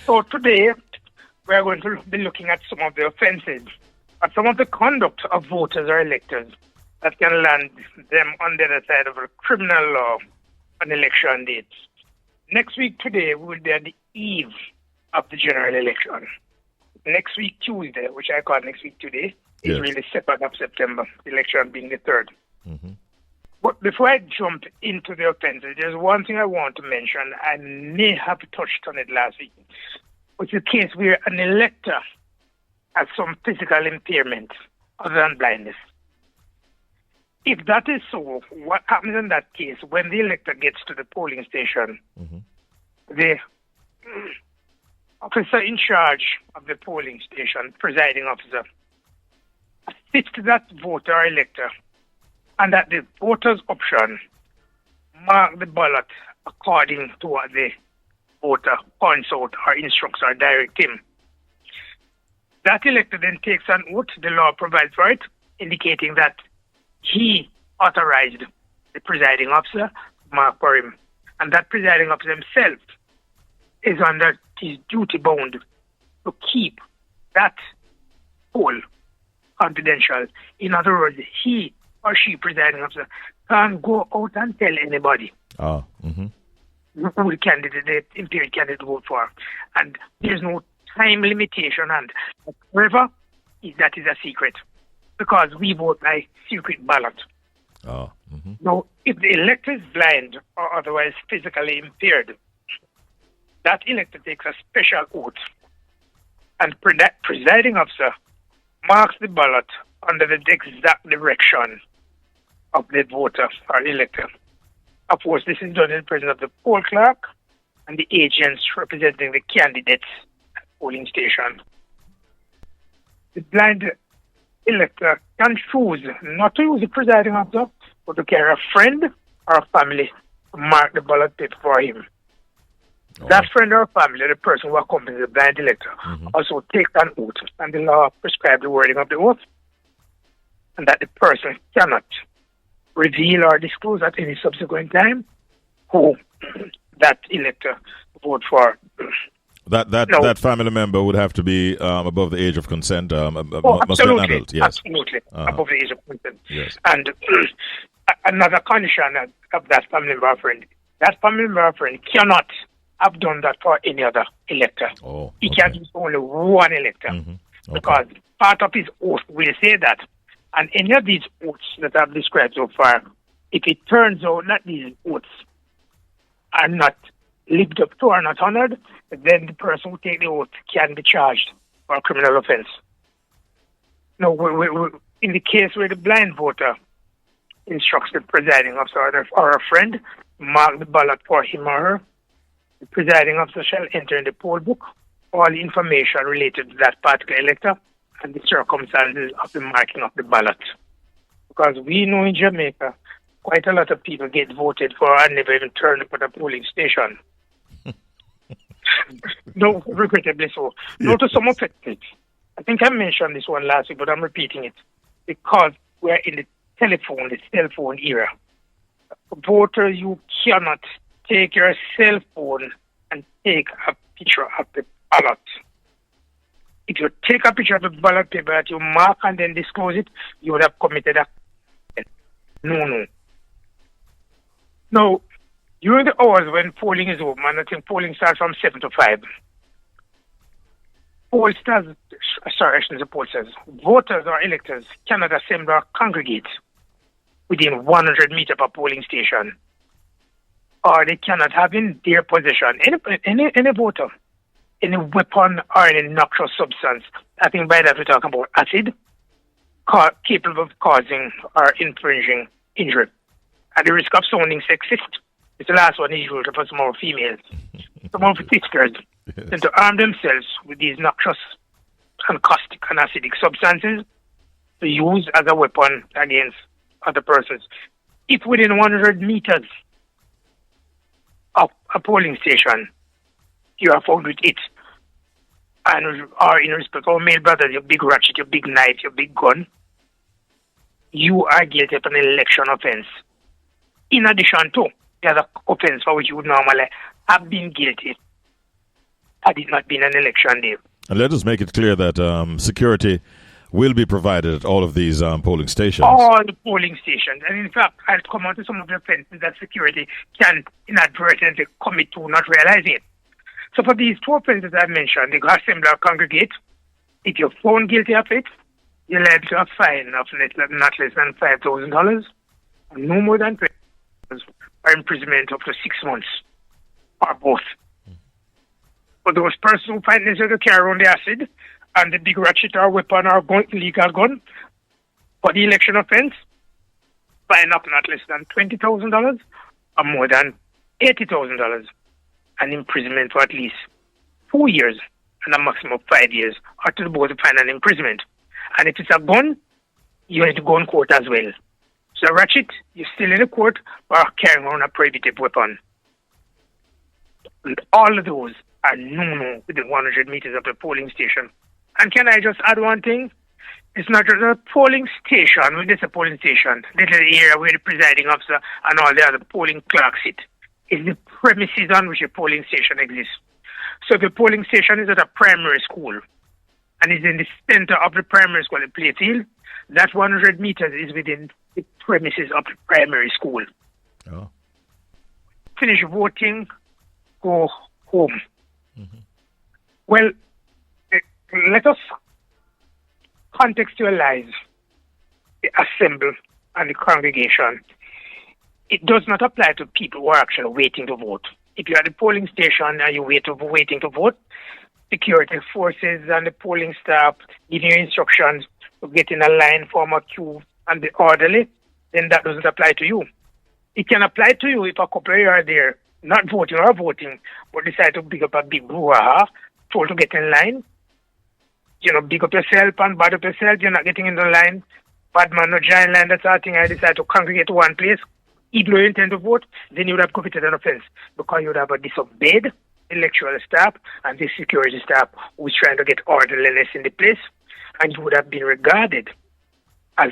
So today, we are going to be looking at some of the offences, at some of the conduct of voters or electors that can land them on the other side of a criminal law on election dates. Next week today, we will be at the eve of the general election. Next week, Tuesday, which I call next week today, is really 2nd of September, the election being the 3rd. Mm-hmm. But before I jump into the offences, there's one thing I want to mention. I may have touched on it last week. It's a case where an elector has some physical impairment other than blindness. If that is so, what happens in that case when the elector gets to the polling station? The officer in charge of the polling station, presiding officer, assists that voter or elector, and that the voter's option mark the ballot according to what the voter points out or instructs or directs him. That elector then takes an oath, the law provides for it, indicating that he authorized the presiding officer to mark for him. And that presiding officer himself is under his duty bound to keep that poll confidential. In other words, he or she, presiding officer, can't go out and tell anybody who the candidate, the impaired candidate vote for. And there's no time limitation, and whatever that is a secret, because we vote by secret ballot. Now, if the elector is blind or otherwise physically impaired, that elector takes a special oath, and that presiding officer marks the ballot under the exact direction of the voter or elector. Of course, this is done in the presence of the poll clerk and the agents representing the candidates at the polling station. The blind elector can choose not to use the presiding officer, but to carry a friend or a family to mark the ballot paper for him. That friend or family, the person who accompanies the blind elector, also takes an oath, and the law prescribes the wording of the oath, and that the person cannot reveal or disclose at any subsequent time who that elector vote for. That family member would have to be above the age of consent. Must absolutely, be an adult. Yes. Absolutely, above the age of consent. Yes. And another condition of that family member or friend, that family member or friend cannot have done that for any other elector. He can use only one elector, because part of his oath will say that. And any of these oaths that I've described so far, if it turns out that these oaths are not lived up to or not honored, then the person who takes the oath can be charged for a criminal offense. Now, in the case where the blind voter instructs the presiding officer or a friend to mark the ballot for him or her, the presiding officer shall enter in the poll book all the information related to that particular elector and the circumstances of the marking of the ballot. Because we know in Jamaica, quite a lot of people get voted for and never even turn up at a polling station. No, regrettably so. No, to some effect. I think I mentioned this one last week, but I'm repeating it. Because we're in the cell phone era. Voter, you cannot take your cell phone and take a picture of the ballot. If you take a picture of the ballot paper that you mark and then disclose it, you would have committed a no. Now, during the hours when polling is open, and I think polling starts from 7 to 5, pollsters, the poll says, voters or electors cannot assemble or congregate within 100 meters of a polling station, or they cannot have in their possession any voter, any weapon or any noxious substance. I think by that we're talking about acid, capable of causing or infringing injury. At the risk of sounding sexist, this last one is usual for some of females. Some of the sisters tend to arm themselves with these noxious and caustic and acidic substances to use as a weapon against other persons. If within 100 meters of a polling station, you are found with it, and are in respect of male brothers, your big ratchet, your big knife, your big gun, you are guilty of an election offense. In addition to the other offense for which you would normally have been guilty had it not been an election day. And let us make it clear that security will be provided at all of these polling stations. All the polling stations. And in fact, I'll come on to some of the offenses that security can inadvertently commit to not realizing it. So for these two offenses I mentioned, the assembly or congregate, if you're found guilty of it, you're liable to a fine of not less than $5,000, no more than $20, or imprisonment up to 6 months, or both. For those persons who find necessary to carry around the acid and the big ratchet or weapon or illegal gun for the election offense, fine up not less than $20,000 or more than $80,000, and imprisonment for at least 4 years and a maximum of 5 years, or to both fine and imprisonment. And if it's a gun, you need to go in court as well. So a ratchet, you're still in the court or carrying around a prohibited weapon. And all of those are no within 100 meters of the polling station. And can I just add one thing? It's not just a polling station, when it's a polling station, this is the area where the presiding officer and all the other polling clerks sit. It's the premises on which a polling station exists. So the polling station is at a primary school and is in the center of the primary school, the play field. That 100 meters is within the premises of the primary school. Oh. Finish voting, go home. Mm-hmm. Well, let us contextualize the assembly and the congregation. It does not apply to people who are actually waiting to vote. If you're at the polling station and you're waiting to vote, security forces and the polling staff give you instructions to get in a line, form a queue, and be orderly, then that doesn't apply to you. It can apply to you if a couple of you are there, not voting or voting, but decide to big up a big brouhaha, told to get in line. You know, big up yourself and bad up yourself, you're not getting in the line. Bad man, no giant line, that sort of thing. I decide to congregate to one place. Even though you intend to vote, then you would have committed an offense because you would have disobeyed electoral staff and the security staff who was trying to get orderliness in the place, and you would have been regarded as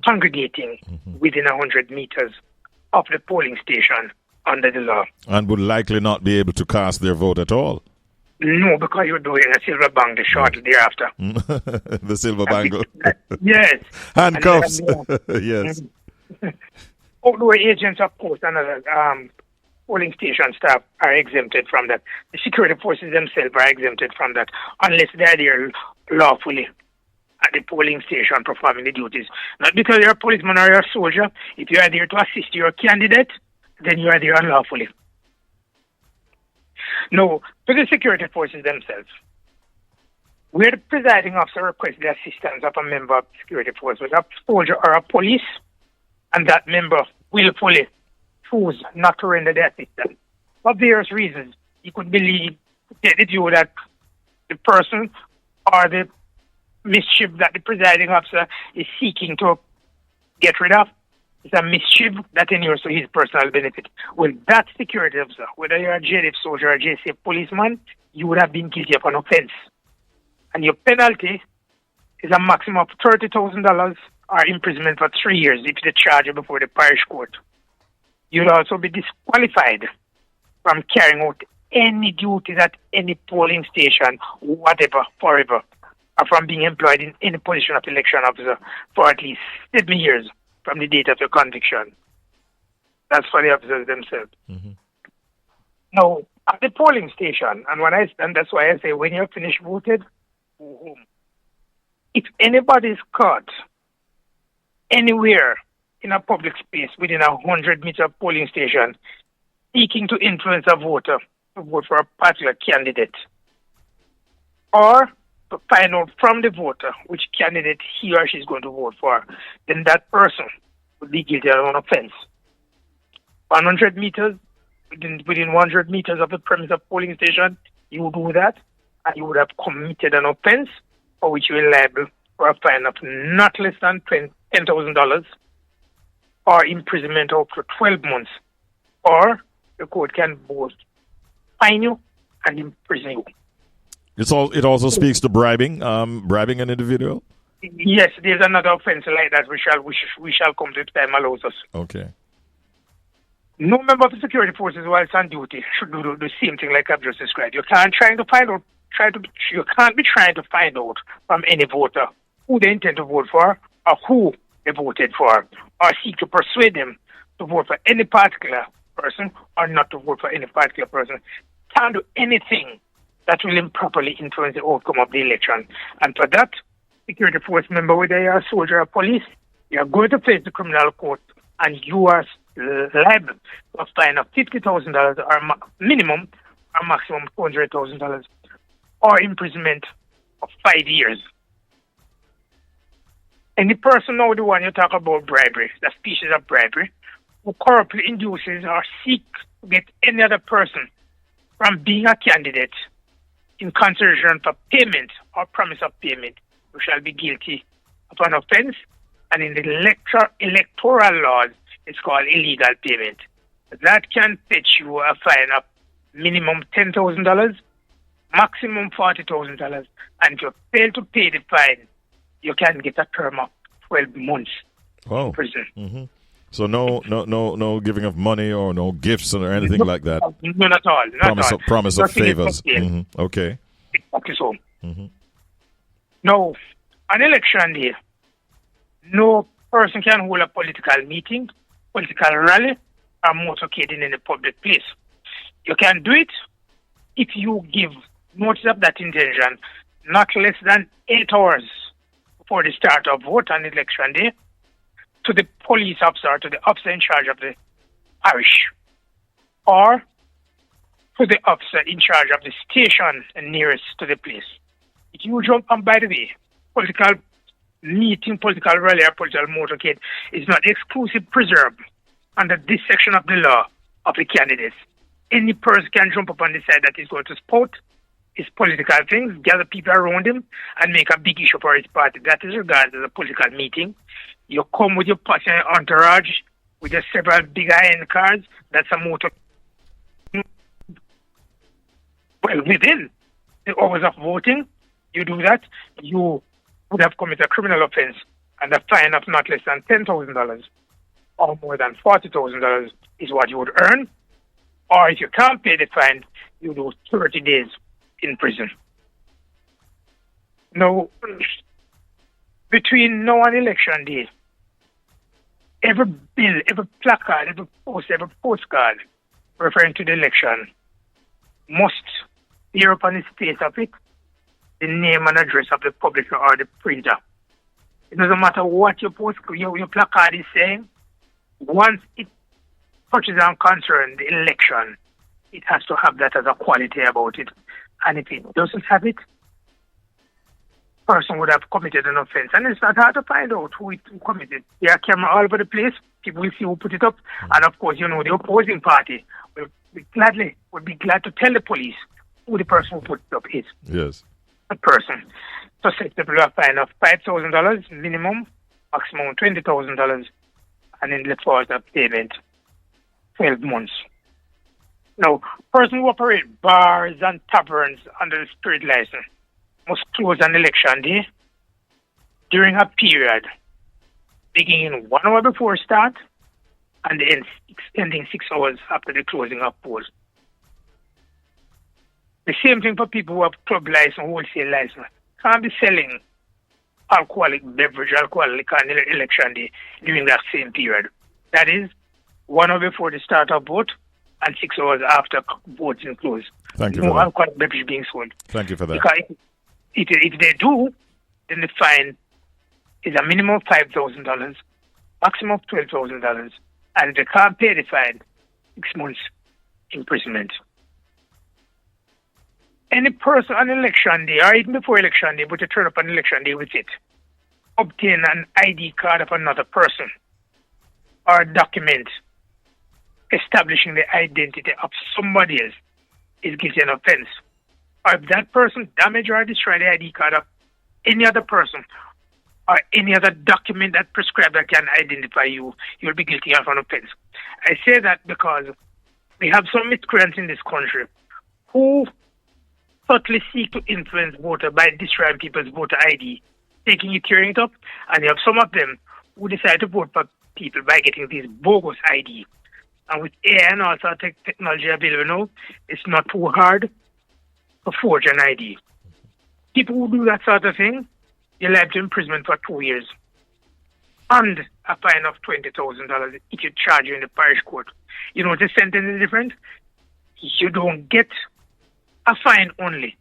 congregating within 100 meters of the polling station under the law. And would likely not be able to cast their vote at all. No, because you're doing a silver bangle shortly thereafter. The silver bangle. Yes. Handcuffs. Yes. Although agents, of course, and other polling station staff are exempted from that. The security forces themselves are exempted from that unless they are there lawfully at the polling station performing the duties. Not because you're a policeman or you're a soldier. If you are there to assist your candidate, then you are there unlawfully. No, to the security forces themselves. Where the presiding officer requests the assistance of a member of the security force, whether a soldier or a police, and that member willfully choose not to render the assistance. For various reasons, you could take the view that the person or the mischief that the presiding officer is seeking to get rid of is a mischief that inures to his personal benefit. Well, that security officer, whether you're a JDF soldier or a JCF policeman, you would have been guilty of an offense. And your penalty is a maximum of $30,000 or imprisonment for 3 years if they charge you before the parish court. You'll also be disqualified from carrying out any duties at any polling station, whatever, forever, or from being employed in any position of election officer for at least 7 years from the date of your conviction. That's for the officers themselves. Mm-hmm. Now, at the polling station, and that's why I say when you're finished voted, go home. If anybody is caught anywhere in a public space within 100 meter polling station seeking to influence a voter to vote for a particular candidate, or to find out from the voter which candidate he or she is going to vote for, then that person would be guilty of an offense. 100 meters, within 100 meters of the premise of polling station, you would do that, and you would have committed an offense for which you are liable for a fine of not less than $10,000 or imprisonment up to 12 months, or the court can both fine you and imprison you. It also speaks to bribing an individual? Yes, there's another offense like that we shall come to if time allows us. Okay. No member of the security forces whilst on duty should do the same thing like I've just described. You can't you can't be trying to find out from any voter who they intend to vote for or who they voted for, or seek to persuade them to vote for any particular person or not to vote for any particular person. Can't do anything that will improperly influence the outcome of the election. And for that, security force member, whether you're a soldier or police, you're going to face the criminal court and you are liable to a fine of $50,000 or minimum or maximum $200,000 or imprisonment of 5 years. Any person now, the one you talk about bribery, the species of bribery, who corruptly induces or seek to get any other person from being a candidate in consideration for payment or promise of payment, you shall be guilty of an offense. And in the electoral laws, it's called illegal payment. That can fetch you a fine of minimum $10,000, maximum $40,000. And if you fail to pay the fine, you can get a term of 12 months in prison. Mm-hmm. So no giving of money or no gifts or anything like that. None at all. Promise of favors. Mm-hmm. Okay. Exactly so. Mm-hmm. Now, on election day, no person can hold a political meeting, political rally, or motorcade in any public place. You can do it if you give notice of that intention not less than 8 hours before the start of vote on election day to the police officer, to the officer in charge of the parish, or to the officer in charge of the station nearest to the place. If you jump on, by the way, political meeting, political rally, or political motorcade is not exclusive preserved under this section of the law of the candidates. Any person can jump up and decide that he's going to spout his political things, gather people around him, and make a big issue for his party. That is regarded as a political meeting. You come with your personal entourage, with your several big iron cars. That's a motor. Well, within the hours of voting, you do that, you would have committed a criminal offense, and a fine of not less than $10,000 or more than $40,000 is what you would earn. Or if you can't pay the fine, you do 30 days in prison. Now, between now and election day, every bill, every placard, every post, every postcard referring to the election must bear upon the face of it the name and address of the publisher or the printer. It doesn't matter what your placard is saying. Once it touches on concern the election, it has to have that as a quality about it. And if it doesn't have it, person would have committed an offense. And it's not hard to find out who committed. There are cameras all over the place. People will see who put it up. And of course, the opposing party would be glad to tell the police who the person who put it up is. Yes. A person. So set the a fine of $5,000 minimum, maximum $20,000, and in the default of payment, 12 months. Now, person who operate bars and taverns under the spirit license must close on election day during a period beginning 1 hour before start and ending 6 hours after the closing of polls. The same thing for people who have club license, wholesale license. Can't be selling alcoholic beverage, alcoholic on election day during that same period. That is 1 hour before the start of vote and 6 hours after voting close. Thank you no for that. alcoholic beverage being sold. Thank you for that. Because if they do, then the fine is a minimum of $5,000, maximum of $12,000, and if they can't pay the fine, 6 months imprisonment. Any person on election day, or even before election day, but you turn up on election day with it, obtain an ID card of another person, or a document establishing the identity of somebody else, is guilty of an offense. Or if that person damage or destroy the ID card of any other person, or any other document that prescribes that can identify you, you'll be guilty of an offense. I say that because we have some miscreants in this country who subtly seek to influence voter by destroying people's voter ID, taking it, tearing it up, and you have some of them who decide to vote for people by getting these bogus ID. And with AI and also technology available now, it's not too hard to forge an ID. People who do that sort of thing, you're liable to imprisonment for 2 years. And a fine of $20,000 if you charge you in the parish court. You know, the sentence is different. You don't get a fine only.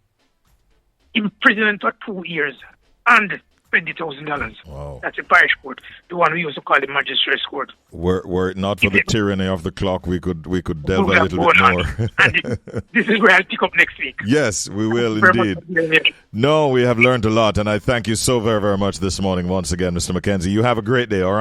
Imprisonment for 2 years and $20,000. Wow. That's a parish court, the one we used to call the magistrate's court. Were it not for the tyranny of the clock, we could delve a little bit more. And this is where I'll pick up next week. Yes, we will indeed. No, we have learned a lot, and I thank you so very, very much this morning once again, Mr. McKenzie. You have a great day, all right?